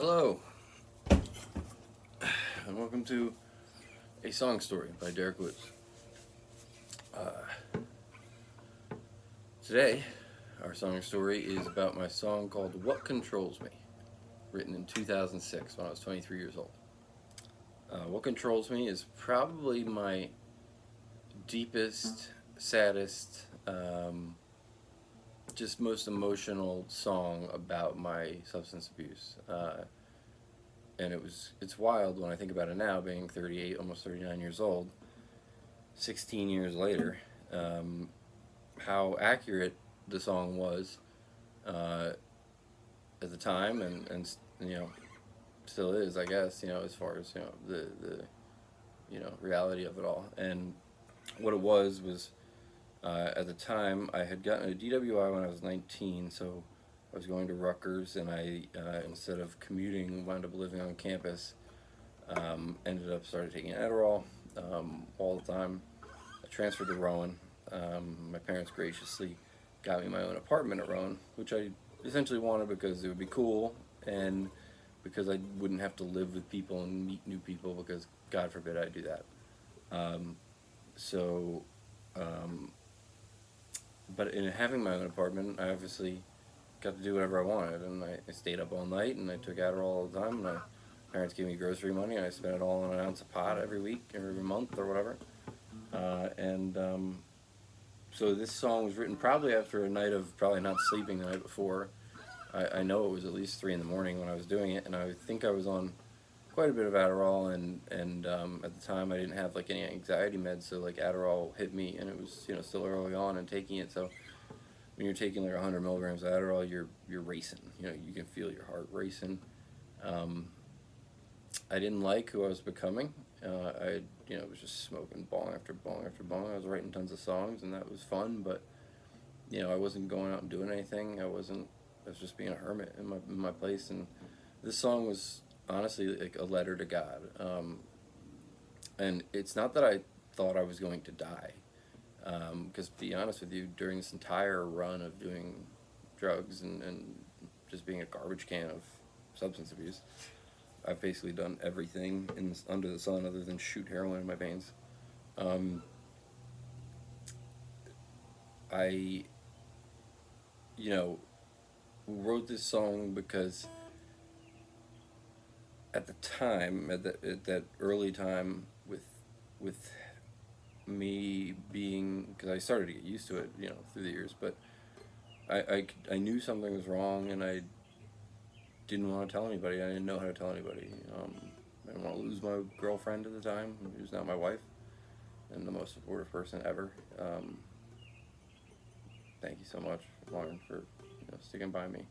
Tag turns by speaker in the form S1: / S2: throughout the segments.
S1: Hello, and welcome to A Song Story by Derek Woods. Today, our song story is about my song called What Controls Me, written in 2006 when I was 23 years old. What Controls Me is probably my deepest, saddest, just most emotional song about my substance abuse. And it's wild when I think about it now, being 38, almost 39 years old, 16 years later, how accurate the song was at the time, and still is, I guess, as far as the reality of it all. And what it was at the time I had gotten a DWI when I was 19, so I was going to Rutgers, and I instead of commuting, wound up living on campus. Ended up started taking Adderall all the time. I transferred to Rowan. My parents graciously got me my own apartment at Rowan, which I essentially wanted because it would be cool, and because I wouldn't have to live with people and meet new people, because God forbid I do that. Um, so, um, but in having my own apartment, I obviously got to do whatever I wanted, and I stayed up all night, and I took Adderall all the time, and my parents gave me grocery money, and I spent it all on an ounce of pot every week or every month or whatever. And So this song was written probably after a night of probably not sleeping the night before. I know it was at least 3 in the morning when I was doing it, and I think I was on quite a bit of Adderall, and at the time I didn't have like any anxiety meds, so like Adderall hit me, and it was still early on and taking it. So when you're taking like 100 milligrams of Adderall, you're racing. You can feel your heart racing. Um, I didn't like who I was becoming. I was just smoking bong after bong after bong. I was writing tons of songs, and that was fun, but I wasn't going out and doing anything. I wasn't. I was just being a hermit in my place. And this song was honestly like a letter to God. And it's not that I thought I was going to die, because to be honest with you, during this entire run of doing drugs and just being a garbage can of substance abuse, I've basically done everything under the sun other than shoot heroin in my veins. Um, I, you know, wrote this song because at the time, at that early time, with me being, because I started to get used to it, through the years, but I knew something was wrong, and I didn't want to tell anybody. I didn't know how to tell anybody. I didn't want to lose my girlfriend at the time, who's now my wife, and the most supportive person ever. Thank you so much, Lauren, for sticking by me.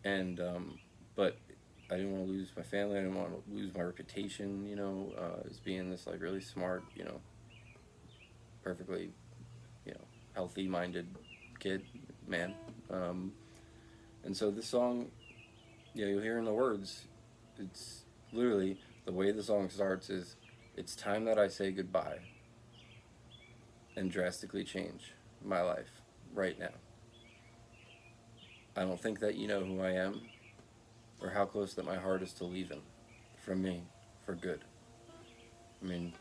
S1: And But I didn't want to lose my family. I didn't want to lose my reputation. As being this like really smart, perfectly, healthy-minded kid, man. Um, and so this song, you'll hear in the words. It's literally the way the song starts is, "It's time that I say goodbye and drastically change my life right now. I don't think that you know who I am, or how close that my heart is to leaving from me for good." I mean,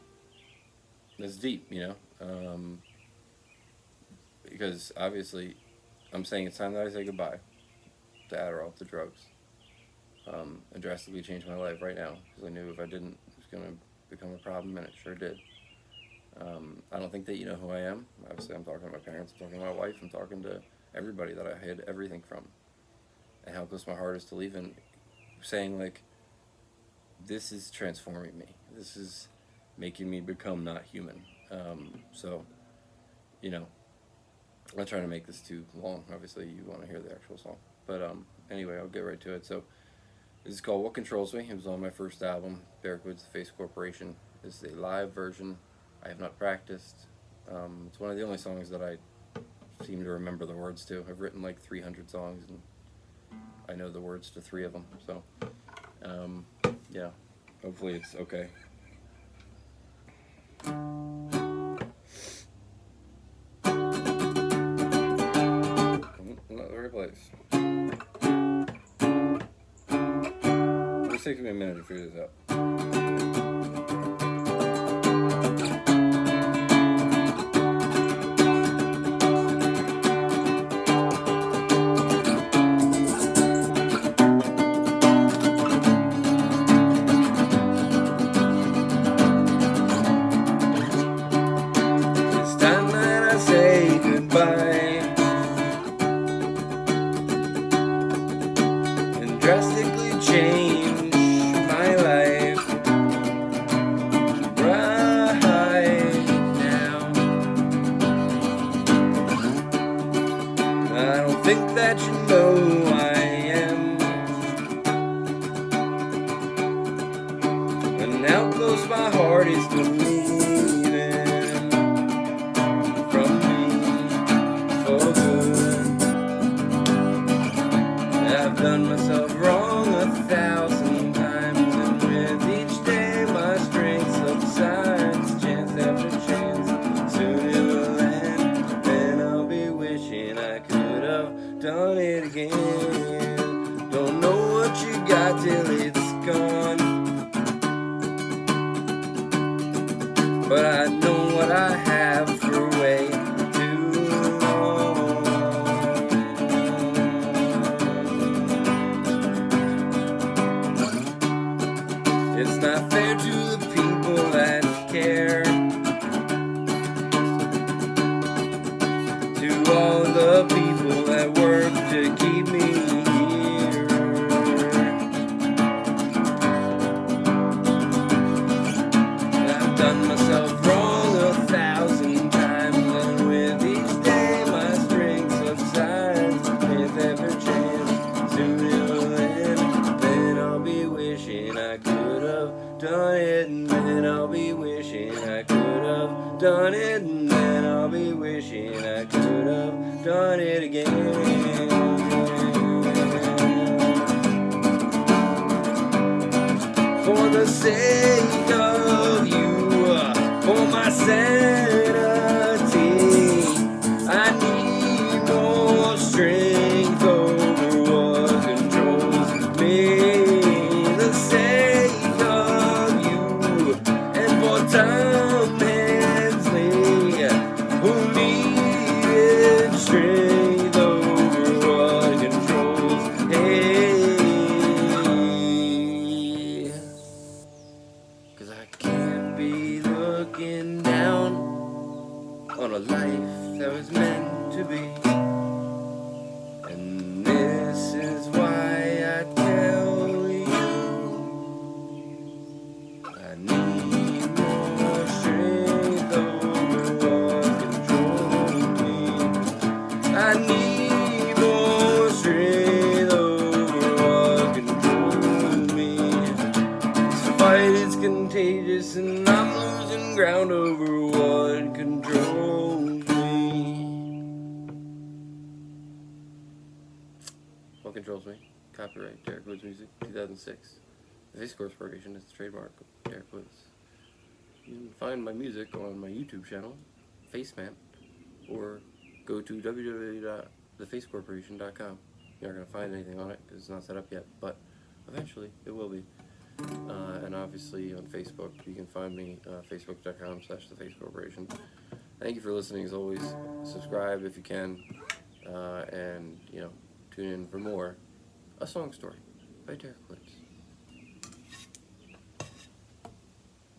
S1: that's deep, because obviously I'm saying it's time that I say goodbye to Adderall, to drugs, and drastically change my life right now, because I knew if I didn't, it was going to become a problem, and it sure did. I don't think that you know who I am. Obviously, I'm talking to my parents, I'm talking to my wife, I'm talking to everybody that I hid everything from, and how close my heart is to leaving, saying, like, this is transforming me. This is making me become not human. So, I'm not trying to make this too long. Obviously, you want to hear the actual song. But anyway, I'll get right to it. So, this is called What Controls Me. It was on my first album, Derek Woods, The Face Corporation. This is a live version. I have not practiced. It's one of the only songs that I seem to remember the words to. I've written like 300 songs, and I know the words to 3 of them. So, um, yeah, hopefully it's okay. Not the right place. This takes me a minute to figure this out. It's time that I say goodbye and drastically change my life right now. I don't think that you know who I am, and how close my heart is to leaving from me for good. I've done myself wrong 1,000 times, and with each day my strength subsides, chance after chance. Soon it will end, then I'll be wishing I could have done it again. Don't know what you got till it's gone, but I know what I have for way too long. It's not fair to the people that care, to all the people that work to keep me here. I've done myself wrong 1,000 times, and with each day my strength subsides. With every chance, soon it will end. Then I'll be wishing I could have done it, and then I'll be wishing I could have done it, and then I'll be wishing I could have done it again. For the sake of you, for my sanity, I need more strength over what controls me. The sake of you, and for Tom Hensley, who needed strength over what controls me. 'Cause I can't be looking down on a life that was meant to be. And this is why I tell you, I need more strength over what controls me. I need more strength over what controls me. This fight is contagious, and I'm losing ground over what controls me. What controls me? Copyright Derek Woods Music, 2006. The Face Corporation is the trademark of Derek Woods. You can find my music on my YouTube channel, Faceman, or go to www.thefacecorporation.com. You're not going to find anything on it because it's not set up yet, but eventually it will be. And obviously on Facebook, you can find me, facebook.com/thefacecorporation. Thank you for listening as always. Subscribe if you can, and tune in for more A Song Story by Derek Woods.